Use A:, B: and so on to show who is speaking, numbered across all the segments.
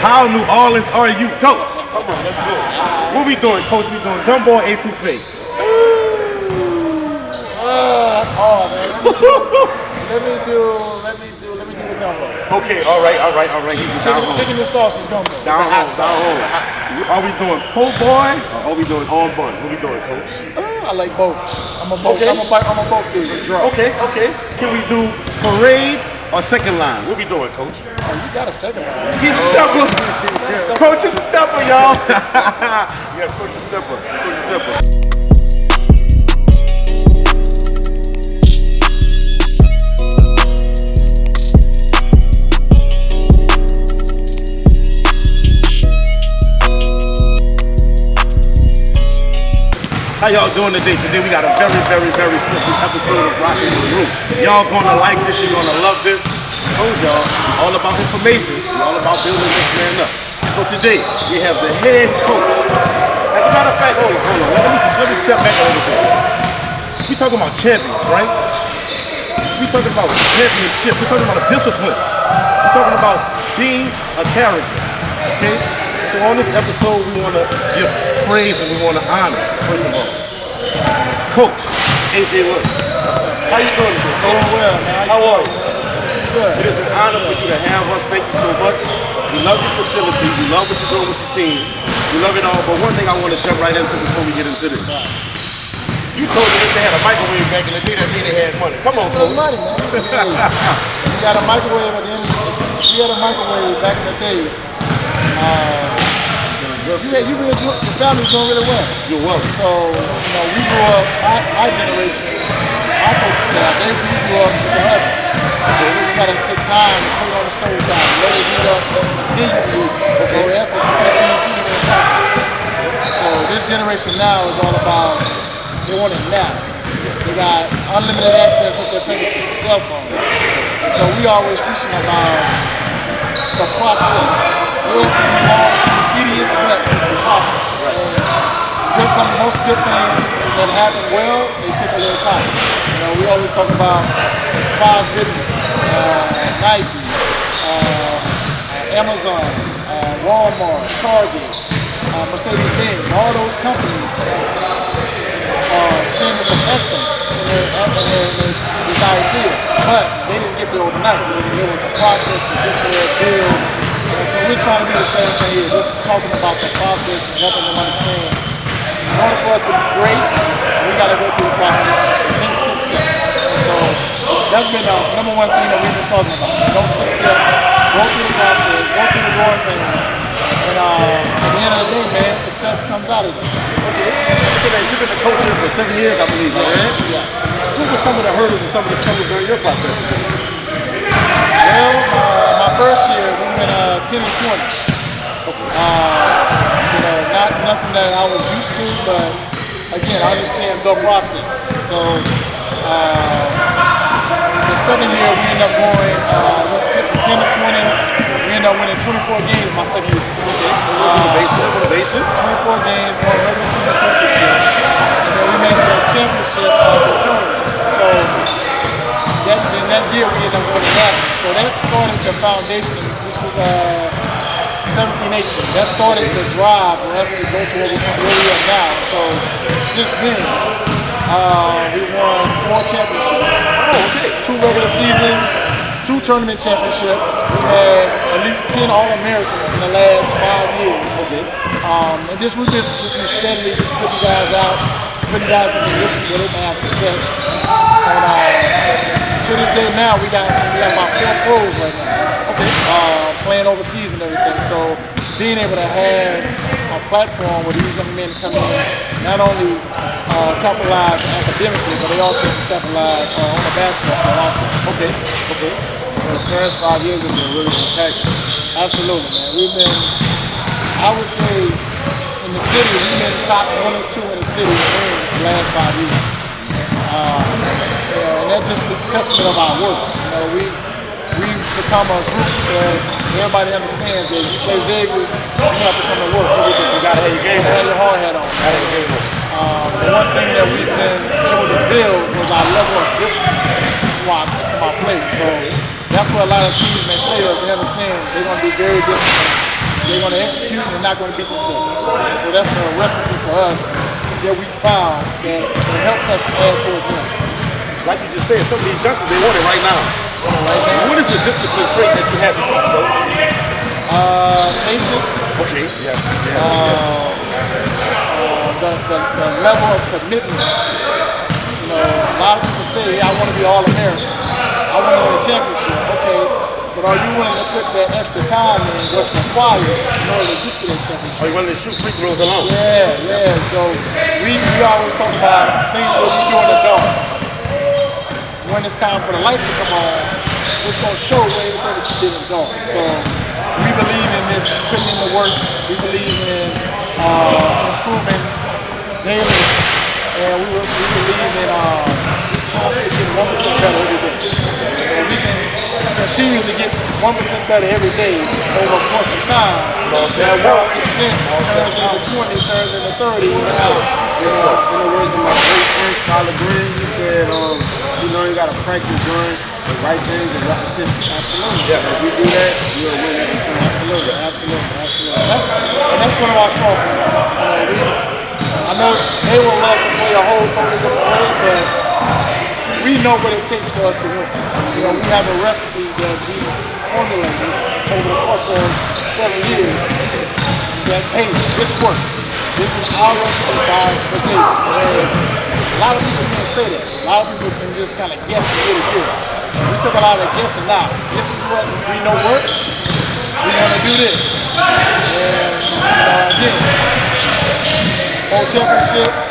A: How New Orleans are you, Coach? Come on, let's go. What we doing, Coach? We doing gumbo or etouffee?
B: That's hard, man. Let me do the gumbo.
A: Okay, all right.
B: Chicken and sausage gumbo.
A: Down home. Are we doing po' boy or are we doing on bun? What we doing, Coach?
B: I like both. I'm a both.
A: Okay.
B: I'm a both. This is a draw.
A: Okay. Can we do parade or second line? What we doing, Coach?
B: Oh, you got a second line.
A: He's a stepper. Coach is a stepper, y'all. Yes, Coach is a stepper. How y'all doing today? Today we got a very, very, very special episode of RockyRuu. Y'all gonna like this, you're gonna love this. I told y'all, all about information, all about building this man up. So today, we have the head coach. As a matter of fact, hold on. Let me step back a little bit. We talking about champions, right? We talking about championship. We talking about discipline. We talking about being a character, okay? So on this episode, we want to give praise and we want to honor, first of all, Coach AJ Williams. How you doing today?
B: Doing well, man.
A: How are you?
B: Good.
A: It is an honor for you to have us. Thank you so much. We love your facility. We love what you're doing with your team. We love it all. But one thing I want to jump right into before we get into this. You told me that they had a microwave back in the day that mean they had money. Come on, Coach.
B: Money, man. You got a microwave at the end. You had a microwave back in the day. Your family's doing really well.
A: You're welcome.
B: So, we grew up, my generation, our folks now, we grew up with the oven. We gotta take time to put it on the stove time, let it heat up, then you do it. So that's a 15-20-minute process. So this generation now is all about, they want it now. They got unlimited access at their fingertips, cell phones. And so we always preaching about the process. Yes, it's long, it's tedious, but it's the process.
A: Right.
B: And there's most good things that happen well, they take a little time. We always talk about 5 businesses, Nike, Amazon, Walmart, Target, Mercedes-Benz, all those companies stand in some excellence in their desired fields, but they didn't get there overnight. There was a process to get there, build. And so we're trying to do the same thing here, just talking about the process and helping them understand. In order for us to be great, we got to go through the process. Can't skip steps. And so that's been the number one thing that we've been talking about. Don't skip steps, go through the process, go through the growing pains. And at the end of the day, man, success comes out of it.
A: Okay. You've been a coach here for 7 years, I believe, right?
B: Yeah.
A: What were some of the hurdles and some of the struggles during your process of this?
B: Well, my first year, we went 10-20. Nothing that I was used to, but again, I understand the process. So the second year, we ended up going 10-20. We ended up winning 24 games my second year.
A: Motivation.
B: 24 games, won regular season championship, and then we made it to the championship of the tournament. So in that year, we ended up winning that. So that started the foundation. This was 17-18. That started the drive for us to go to where we are now. So since then, we won 4 championships.
A: Oh, okay.
B: 2 regular season, 2 tournament championships. We had at least 10 All-Americans in the last 5 years.
A: Okay.
B: And we've just been steadily just putting guys out, putting guys in positions where they can have success. And to this day now, we got about 4 pros right now. Okay. Playing overseas and everything. So being able to have a platform where these young men come in, not only capitalize academically, but they also capitalize on the basketball also.
A: Okay. So the past 5 years have been really impactful.
B: Absolutely, man. We've been, I would say, in the city, we've been top 1 or 2 in the city in the last 5 years. And that's just a testament of our work. We've become a group that everybody understands that you play Xavier, you have to come to work every day.
A: You gotta have your game on.
B: Have your hard hat on. The one thing that we've been able to build was our level of discipline from our play. So that's where a lot of teams may play us. They understand they're going to be very disciplined. they're going to execute and they're not going to beat themselves. And so that's a recipe for us that we found that helps us to add towards winning.
A: Like you just said, some of these youngsters, they want it right now. What is the discipline trait that you have to teach, coach?
B: Patience.
A: Okay, yes.
B: The level of commitment. You know, a lot of people say, hey, I want to be All-American. I want to win a championship. Okay, but are you willing to put that extra time in what's required in order to get to that championship?
A: Are you willing to shoot free throws alone?
B: Yeah. So we always talk about things that we do in the dark. When it's time for the lights to come on, it's going to show everything that you did in the dark. So we believe in this, putting in the work. We believe in improving daily, and we believe in just constantly getting 1% better every day. And we can continue to get 1% better every day over a course of time. That 1% turns into 20, turns into 30.
C: In the words of my great friend Scholar Green, he said, you got to practice doing the right things and repetition. Absolutely.
A: Yes.
C: If you do that, you'll win every time.
B: Absolutely. That's one of our strong points. I know they would love to play a whole totally different way, but we know what it takes for us to win. We have a recipe that we formulated over the course of 7 years that, hey, this works. This is our recipe for Xavier. And a lot of people can't say that. A lot of people can just kind of guess and get it good. We took a lot of guessing now. This is what we know works. We're going to do this. And again, 4 championships,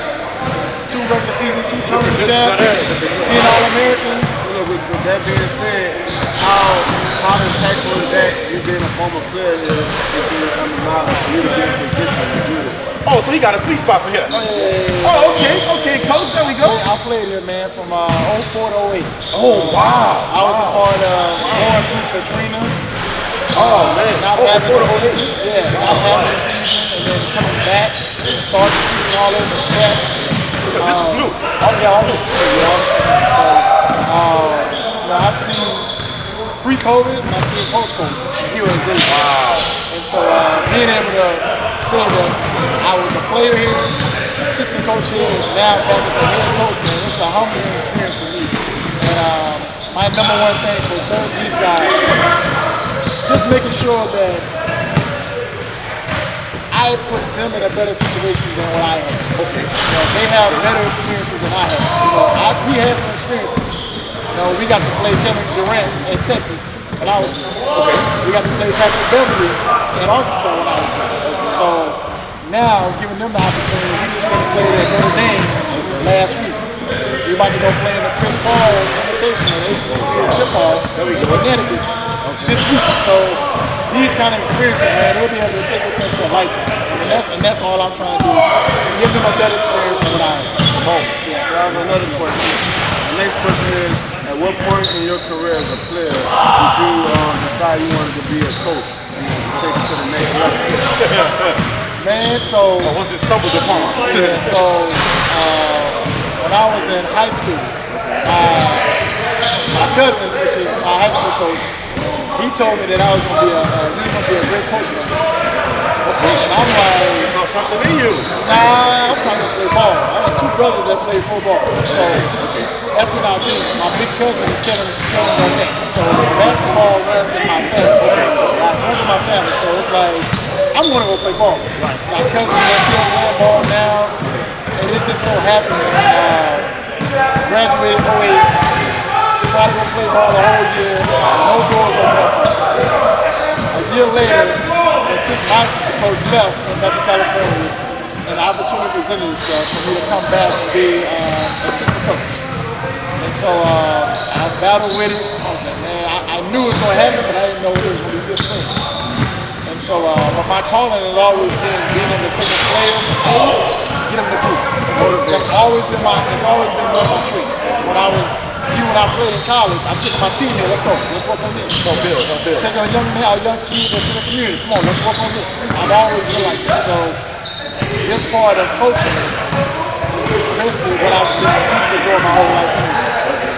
B: 2 regular season, 2 tournament champs, 10 All-Americans.
C: With that being said, how impactful is that you being a former player here, if you become a novice, for you to be in position to do this?
A: Oh, so he got a sweet spot for him. Oh, okay, coach, there we go.
B: I played here, man, from 04 to 08.
A: Oh, wow.
B: I was a part of going through Katrina.
A: Oh, man.
B: Not having the season. Yeah, not having the season, and then coming back and starting the season all over from scratch.
A: This is new.
B: All this is new. So, I've seen pre-COVID and I've seen post-COVID here at Xavier.
A: Wow.
B: And so being able to say that I was a player here, assistant coach here, and now back as a head coach, man, it's a humbling experience for me. And my number one thing for these guys, just making sure that I put them in a better situation than what I had.
A: Okay.
B: They have better experiences than I had. We had some experiences. We got to play Kevin Durant in Texas when I was here.
A: Okay.
B: We got to play Patrick Beverly in Arkansas when I was here. So now, giving them the opportunity, we just going to play at Notre Dame last week. We about to go play in the Chris Paul invitation at HBCU tip-off in Connecticut this week. So these kind of experiences, man, they'll be able to take with them for a lifetime. And that's all I'm trying to do. Give them a better experience than what I had.
C: Yeah, so I have another question. The next question is, at what point in your career as a player did you decide you wanted to be a coach and take it to the next level?
B: Man, so
A: Once it stumbled upon.
B: so when I was in high school, my cousin, which was my high school coach, he told me that I was going to be a great coach one day. And I'm like,
A: Saw something in you.
B: nah, I'm trying to play ball. I have 2 brothers that play football. So that's what I do. My big cousin is Kevin Durant. So basketball runs in my family. Runs in my family. So it's like, I'm going to go play ball. My cousins are still playing ball now. And it just so happened that graduated in 08. Tried to go play ball the whole year. No doors open up. A year later, my assistant coach left and back to California, and the opportunity presented itself for me to come back and be assistant coach. And so I battled with it. I was like, man, I knew it was going to happen, but I didn't know it was going to be this soon. And so, but my calling has always been being able to take a player from A, get him to B. That's always been one of my traits. When I played in college, I took my team here, let's go, let's work on this.
A: Don't build.
B: Taking a young kid that's in the community, come on, let's work on this. I've always been like that. So this part of coaching is basically what I've been used to doing my whole life.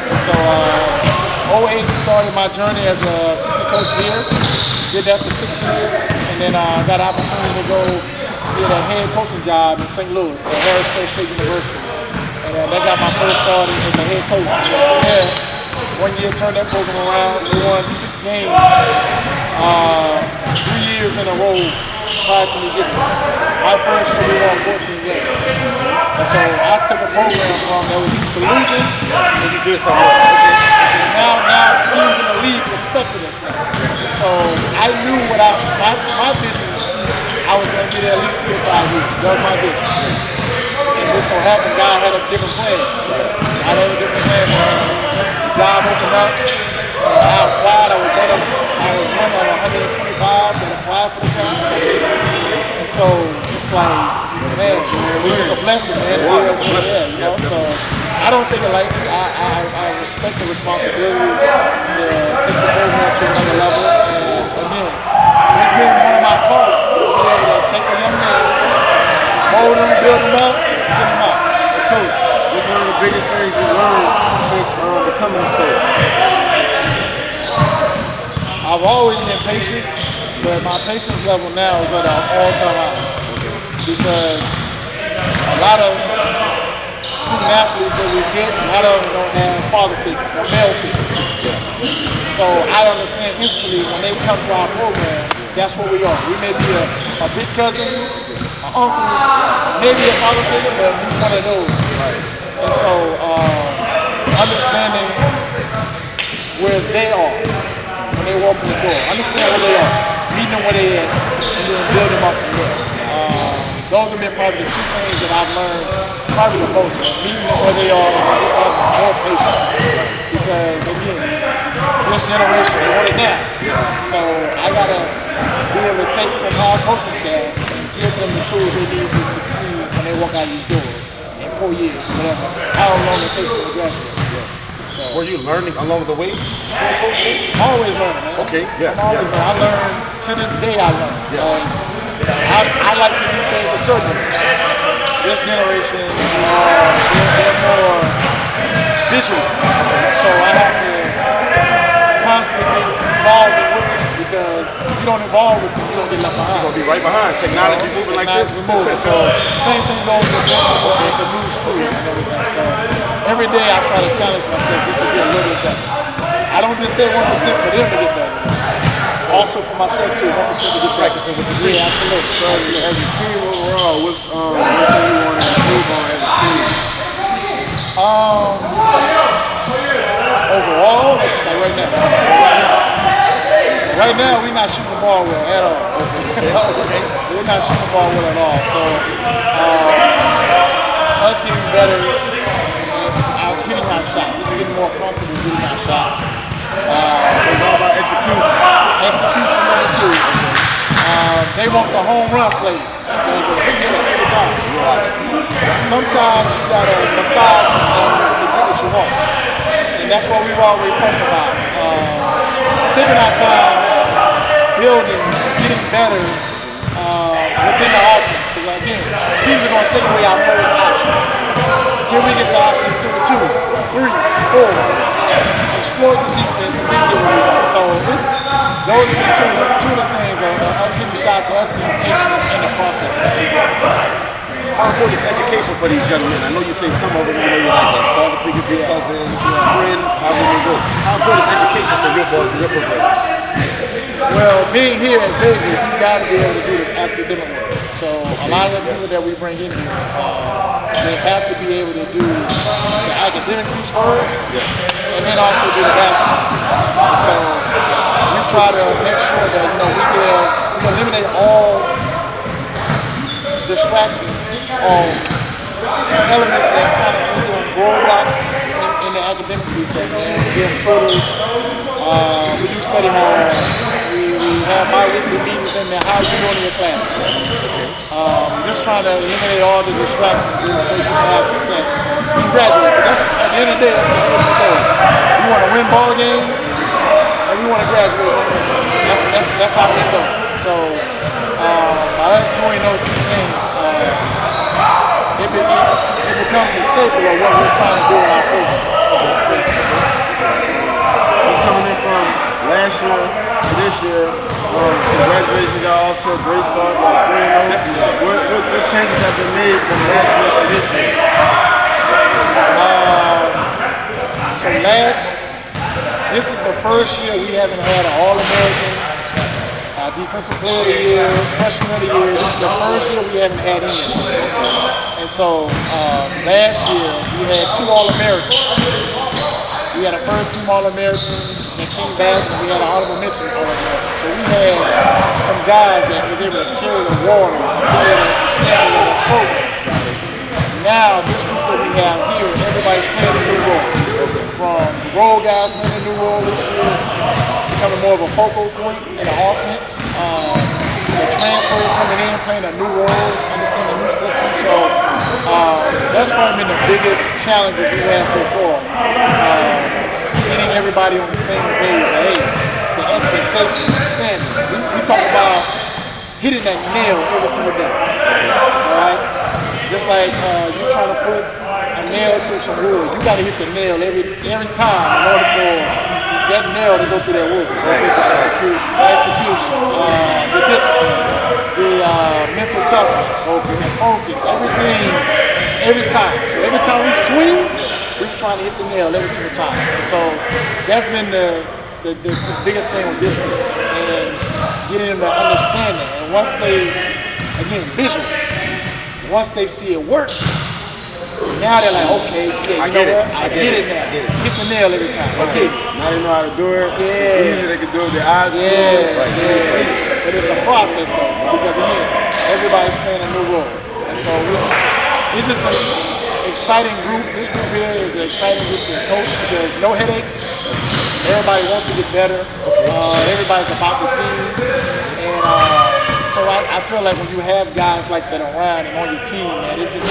B: And so 08 started my journey as an assistant coach here. Did that for 6 years. and then got an opportunity to go get a head coaching job in St. Louis at Harris State University. And that got my first start as a head coach. And from there, 1 year turned that program around. We won 6 games, 3 years in a row prior to me getting it. My first year we won 14 games. And so I took a program from that was used to losing, and you did something with it. Now teams in the league respected us now. So I knew what my vision, I was going to be there at least 3 to 5 years. That was my vision. And this so happened, God had a different plan. I had a different plan. The job opened up. I applied. I was one of 125 that applied for the job. And so it's like, man, it's just a blessing, man.
A: Wow, it's a blessing.
B: You know? So I don't take it lightly. I respect the responsibility to take the program to another level. And again, it's been one of my callings to be able to take a young man, mold him, build him up, and send him out.
C: So, Coach, what's one of the biggest things you learned since becoming a coach?
B: I've always been patient, but my patience level now is at an all-time high. Because a lot of student athletes that we get, a lot of them don't have father figures or male figures. So I understand instantly when they come to our program, that's what we are. We may be a big cousin, an uncle, maybe a father figure, but we're one of those. And so understanding where they are when they walk in the door, understand where they are, meeting them where they at, and then build them up from there. Those have been probably the 2 things that I've learned probably the most, meeting them where they are and just having more patience. Because again, this generation, they want it now. So I gotta be able to take from our coaching staff and give them the tools they need to succeed when they walk out of these doors in 4 years or whatever, how long it takes them to graduate.
A: Were you learning along the way?
B: Always learning, man.
A: Okay, yes,
B: I'm always learning. I learn, to this day I learn. I like to do things a certain way. This generation, they're more visual. So I have to constantly be involved with them because if you don't involve with them, you don't get left behind.
A: You're going to be right behind. Technology moving like this.
B: So same thing goes with the new school and everything. So every day I try to challenge myself just to get a little bit better. I don't just say 1% for them to get better. Also for myself too, 1% to get practicing with the league. Yeah, absolutely.
C: So as a team overall, what's one thing you want to improve on as a team?
B: Overall, or just like right now? Right now, we're not shooting the ball well at all. We're not shooting the ball well at all. So us getting better at hitting our shots, just getting more comfortable hitting our shots.
C: So it's all about execution.
B: Execution number 2. They want the home run play. Every time. Sometimes you gotta massage some things to get what you want. And that's what we've always talked about. Taking our time, building, getting better within the offense. Because again, teams are going to take away our first options. Can we get to option 2, 3, 4, exploit the defense, and then get what we want? So those are the two of the things of us hitting shots and us being patient in the process.
A: How important is education for these young men? I know you say some of them, you're like a father figure, big cousin, friend, however they go. How important is education for your boys and your program?
B: Well, being here at Xavier, you got to be able to do this academic work. So a lot of the people that we bring in here, they have to be able to do the academic piece first, and then also do the basketball piece. So we try to make sure that we eliminate all distractions or elements that kind of put roadblocks in the academic piece. And we give them tutors. We do study hall. We have bi-weekly meetings in there. How are you doing in your classes? Just trying to eliminate all the distractions so you can have success and graduate. But at the end of the day, that's the ultimate goal. We want to win ball games and we want to graduate. That's how we go. So by us doing those 2 things, it becomes a staple of what we're trying to do in our program.
C: Just coming in from last last year to this year, congratulations, y'all off to a great start. What changes have been made from last year to this year?
B: This is the first year we haven't had an All-American, Defensive Player of the Year, Freshman of the Year. This is the first year we haven't had any. And so last year we had 2 All-Americans. We had a first-team All-American that came back, and we had an honorable mention All-American. So we had some guys that was able to carry the water, carry the standard of the program. Now this group that we have here, everybody's playing a new role. From role guys playing a new role this year, becoming more of a focal point in the offense. The transfers coming in, playing a new role, understanding a new system. So that's probably been the biggest challenges we've had so far. Getting everybody on the same page. Hey, the expectations, the standards. We talk about hitting that nail every single day. All right? Just like you trying to put a nail through some wood, you got to hit the nail every time in order for that nail to go through that wood. So it's the execution, the discipline, the mental toughness, the focus, everything, every time. So every time we swing, we're trying to hit the nail every single time. And so that's been the biggest thing with this group, and getting them to understand it. And once they, again, visual. Once they see it work, now they're like, okay, yeah, I get it now. Hit the nail every time. Okay.
C: Now they know how to do it.
B: Yeah.
C: It's easy, they can do it with their eyes closed.
B: Yeah. But it's a process though, because again, everybody's playing a new role. And so it's just an exciting group. This group here is an exciting group to coach because no headaches. Everybody wants to get better. Everybody's about the team. And so I feel like when you have guys like that around and on your team, man, it just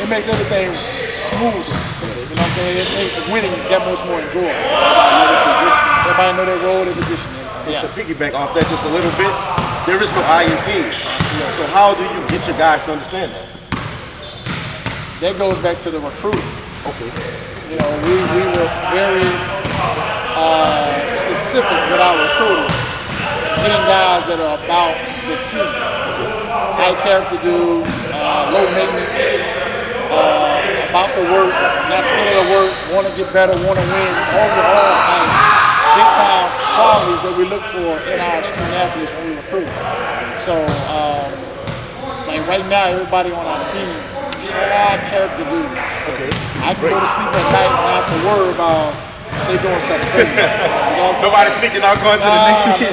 B: makes everything smoother. You know what I'm saying? It makes winning that much more enjoyable. Everybody know their role, their position.
A: To piggyback off that just a little bit, there is no I in team. So how do you get your guys to understand that?
B: That goes back to the recruiting.
A: Okay.
B: You know, we were very specific with our recruiting. Getting guys that are about the team. High character dudes, low maintenance, about the work, not scared of the work, want to get better, want to win. Those are all big time qualities that we look for in our student athletes when we recruit. So, like right now, everybody on our team, high character dudes. Okay. I can go to sleep at night and not have to worry about they doing something crazy.
A: Nobody's speaking out going to the next team.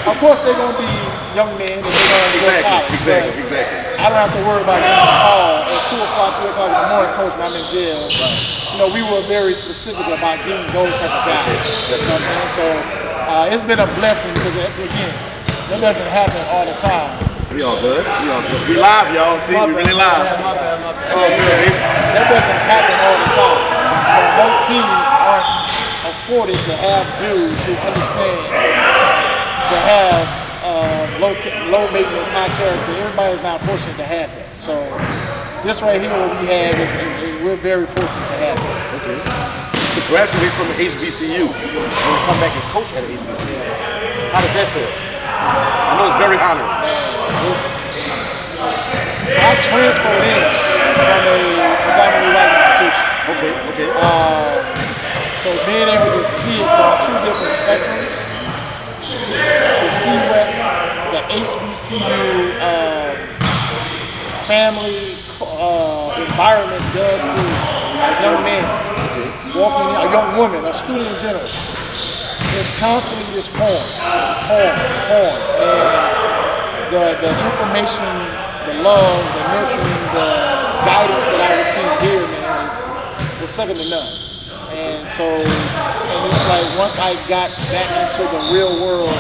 B: Of course, they're going to be young men and they're going to go to college.
A: Exactly.
B: I don't have to worry about getting a call at 2 o'clock, 3 o'clock in the morning, coach, when I'm in jail. You know, we were very specific about getting those type of guys. You know what I'm saying? So it's been a blessing because, again, that doesn't happen all the time.
A: We all good. We live, y'all. See, we really live.
B: That doesn't happen all the time. Most teams aren't afforded to have dudes who understand to have low maintenance, high character. Everybody's not fortunate to have that. So this right here, what we have is we're very fortunate to have that.
A: Okay. To graduate from the HBCU and to come back and coach at an HBCU, how does that feel? I know it's very honoring.
B: So I transferred in from a predominantly white institution.
A: Okay.
B: So being able to see it from 2 different spectrums, to see what the HBCU family environment does to a young man, walking, a young woman, a student in general, is constantly just pouring. And the information, the love, the nurturing, the guidance that I received here, man, was second to none. And so, it's like once I got back into the real world,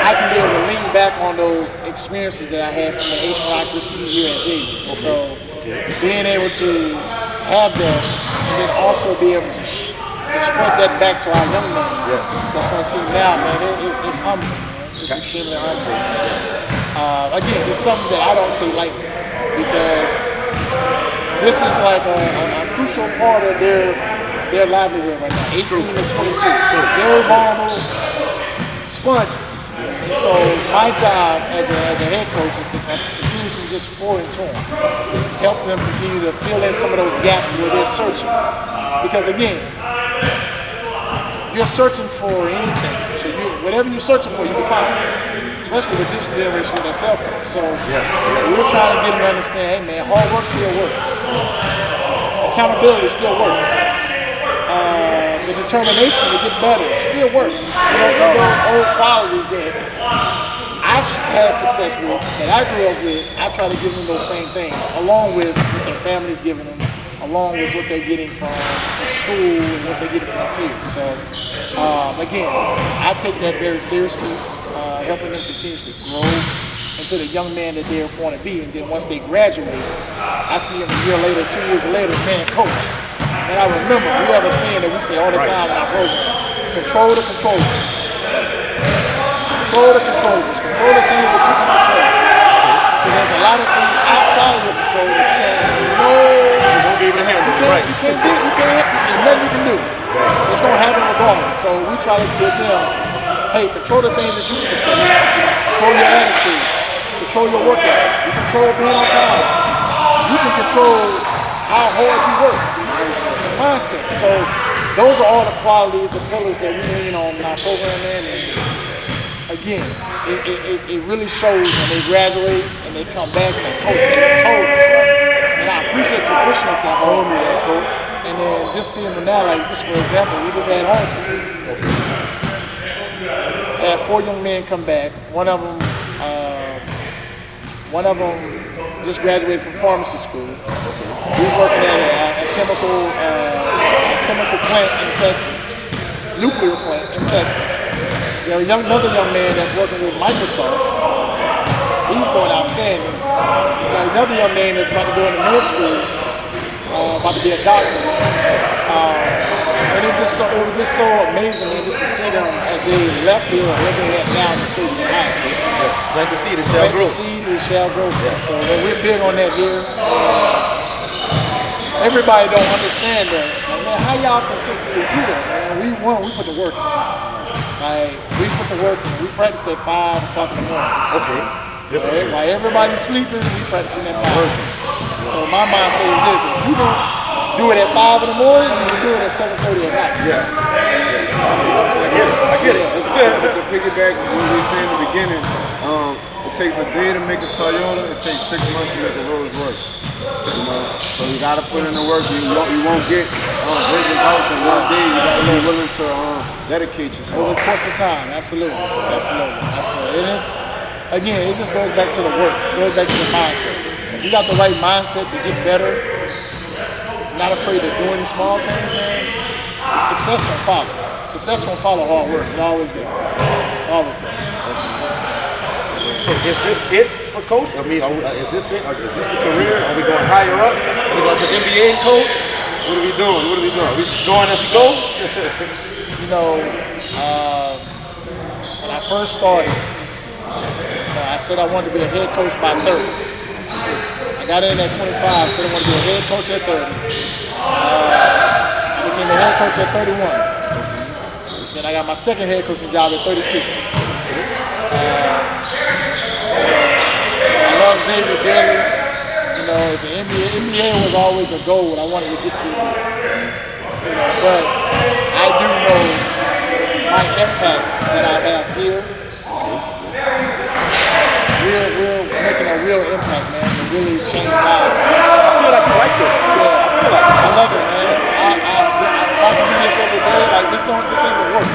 B: I can be able to lean back on those experiences that I had from the HROC received here at Xavier. So, being able to have that, and then also be able to spread that back to our young men.
A: Yes.
B: That's on the team now, man. It's humbling. It's extremely humbling. Again, it's something that I don't take lightly because this is like a crucial part of their their livelihood right now, 18 and 22. They're vulnerable sponges. And so my job as a head coach is to continuously just pour into them, help them continue to fill in some of those gaps where they're searching. Because again, you're searching for anything. So whatever you're searching for, you can find it. Especially with this generation with their cell phone. So we're trying to get them to understand, hey man, hard work still works. Accountability still works. The determination to get better still works. You know, some of those old qualities that I had success with, that I grew up with, I try to give them those same things, along with what their families giving them, along with what they're getting from the school and what they're getting from their peers. So again, I take that very seriously, helping them continuously grow into the young man that they want to be. And then once they graduate, I see them a year later, 2 years later, man, coach. And I remember, we have a saying that we say all the time in our program, control the controllables. Control the controllables. Control the things that you can control. Because there's a lot of things outside of your control that you have
A: You won't be able to handle it, right?
B: you can't do. There's nothing you can do. It's going to happen regardless. So we try to give them, hey, control the things that you can control. Control your attitude. Control your work ethic. You control being on time. You can control how hard you work. Mindset. So those are all the qualities, the pillars that we lean on in our program, man. And again, it really shows when they graduate and they come back and they coach, they told us. And I appreciate you pushing us that hard, coach. And then just seeing them now, like just for example, we just had home. Had 4 young men come back. One of them just graduated from pharmacy school. He was working at a chemical plant in Texas, nuclear plant in Texas. You know, another young man that's working with Microsoft. He's doing outstanding. You know, another young man that's about to go into med school, about to be a doctor. And it was just so amazing, man, just to see them as they left here, where they at now in the stage of their life.
A: Yes. Plant the seed, it shall grow.
B: Plant the seed, it shall grow. Yes. So we're big on that here. Everybody don't understand that. Like, man, how y'all consistently do that, man? We put the work in. Like, we put the work in. We practice at 5 o'clock in the morning.
A: Okay.
B: So while everybody's sleeping, we practicing at 5. So my mindset is this: if you don't do it at 5 in the morning, you can do it at 7:30 at night.
A: Yes. I get it.
C: To piggyback what we said in the beginning, it takes a day to make a Toyota. It takes 6 months to make a Rolls Royce. You know, so you gotta put in the work. You won't get great results in one day. You gotta be willing to dedicate yourself
B: over the course of time. Absolutely. And it's, again, it just goes back to the work. It goes back to the mindset. If you got the right mindset to get better, not afraid of doing the small things, man, the success gonna follow. Success gonna follow hard work. It always does. Always does.
A: So is this it for coach? I mean, is this it? Is this the career? Are we going higher up? Are we going to NBA coach? What are we doing? Are we just going as we go?
B: You know, when I first started, I said I wanted to be a head coach by 30. I got in at 25, said I wanted to be a head coach at 30. I became a head coach at 31. Then I got my second head coaching job at 32. I love Xavier dearly. You know, the NBA was always a goal. I wanted to get to the NBA. You know, but I do know my impact that I have here. We're making a real impact, man, to really change lives.
A: I feel like you like this too.
B: I love it, man. I can do this every day. Like this isn't work.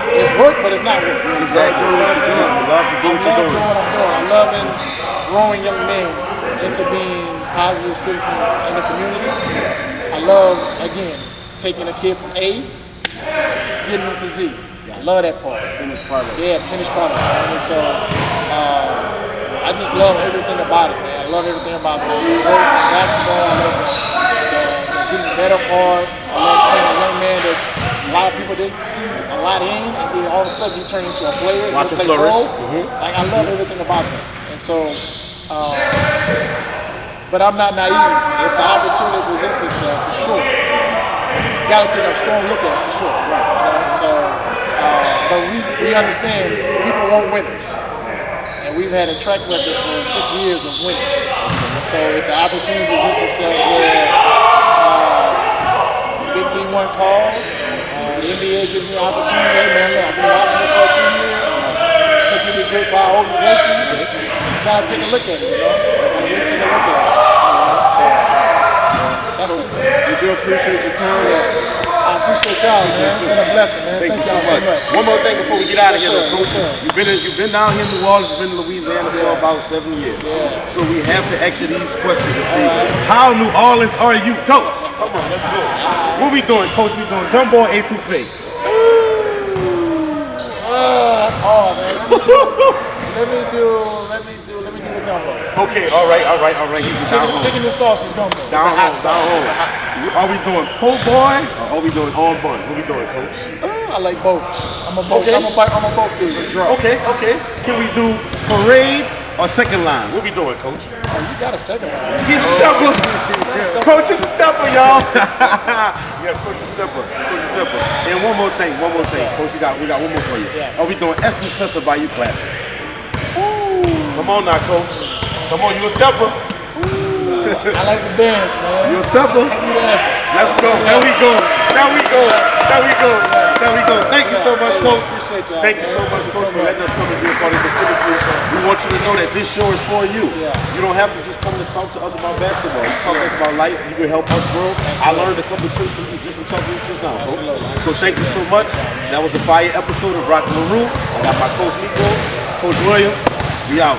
B: It's work, but it's not work.
A: Exactly. You love to do what you're doing.
B: I love doing what I'm doing. I love growing young men into being positive citizens in the community. I love, again, taking a kid from A, getting him to Z. I love that part.
C: Finished product.
B: Yeah, finished product. And so I just love everything about it, man. I love everything about it. Basketball, I love the getting better part. I love seeing a young man that a lot of people didn't see a lot in, and then all of a sudden he turned into a player.
A: Watch him flourish.
B: Like, I love everything about that. And so, but I'm not naive. If the opportunity presents itself, for sure, got to take a strong look at it for sure. Right. So, but we understand people want winners, and we've had a track record for 6 years of winning. So if the opportunity presents itself where Big D1 calls, the NBA gives me an opportunity, hey man, look, I've been watching it for a few years. Could give me a good by our organization. Gotta take a look at it, you know. Gotta really take a look at it. So that's it.
C: We do appreciate your time.
B: I appreciate y'all, man. It's been a blessing, man.
A: Thank you
B: y'all
A: so much. One more thing before we get out of here, though, Coach. You've been down here in New Orleans, you've been in Louisiana for about 7 years.
B: Yeah.
A: So we have to ask you these questions to see how New Orleans are you, Coach? Come on, let's go. What we doing, Coach? We doing gumbo or etouffee?
B: That's hard, man. Let me do the gumbo.
A: Okay, all right. He's down home.
B: Chicken and sausage gumbo.
A: Down home. Are we doing po' boy or are we doing on bun? What we doing, Coach?
B: I like both. I'm a both.
A: Okay.
B: I'm a both. It's a draw.
A: Okay. Can we do parade or second line? What we doing, Coach?
B: Oh, you got a second one.
A: He's a stepper. Coach is a stepper, y'all. Yes, Coach is a stepper. And one more thing. Coach, we got one more for you.
B: Yeah.
A: Are we doing Essence Festival Bayou Classic? Come on now, Coach. Come on, you a stepper.
B: I like the dance, man.
A: You a stepper?
B: Take me to Essence.
A: Let's go. There we go. Thank you so much, Coach.
B: Appreciate y'all.
A: Thank you so much, Coach, for letting us come and be a part of the facility. We want you to know that this show is for you.
B: Yeah.
A: You don't have to just come to talk to us about basketball. You talk to us about life. You can help us grow. I learned a couple of tricks from you just from talking to you just now, Coach. So thank you so much. That was a fire episode of RockyRuu. I got my Coach Nico, Coach Williams. We out.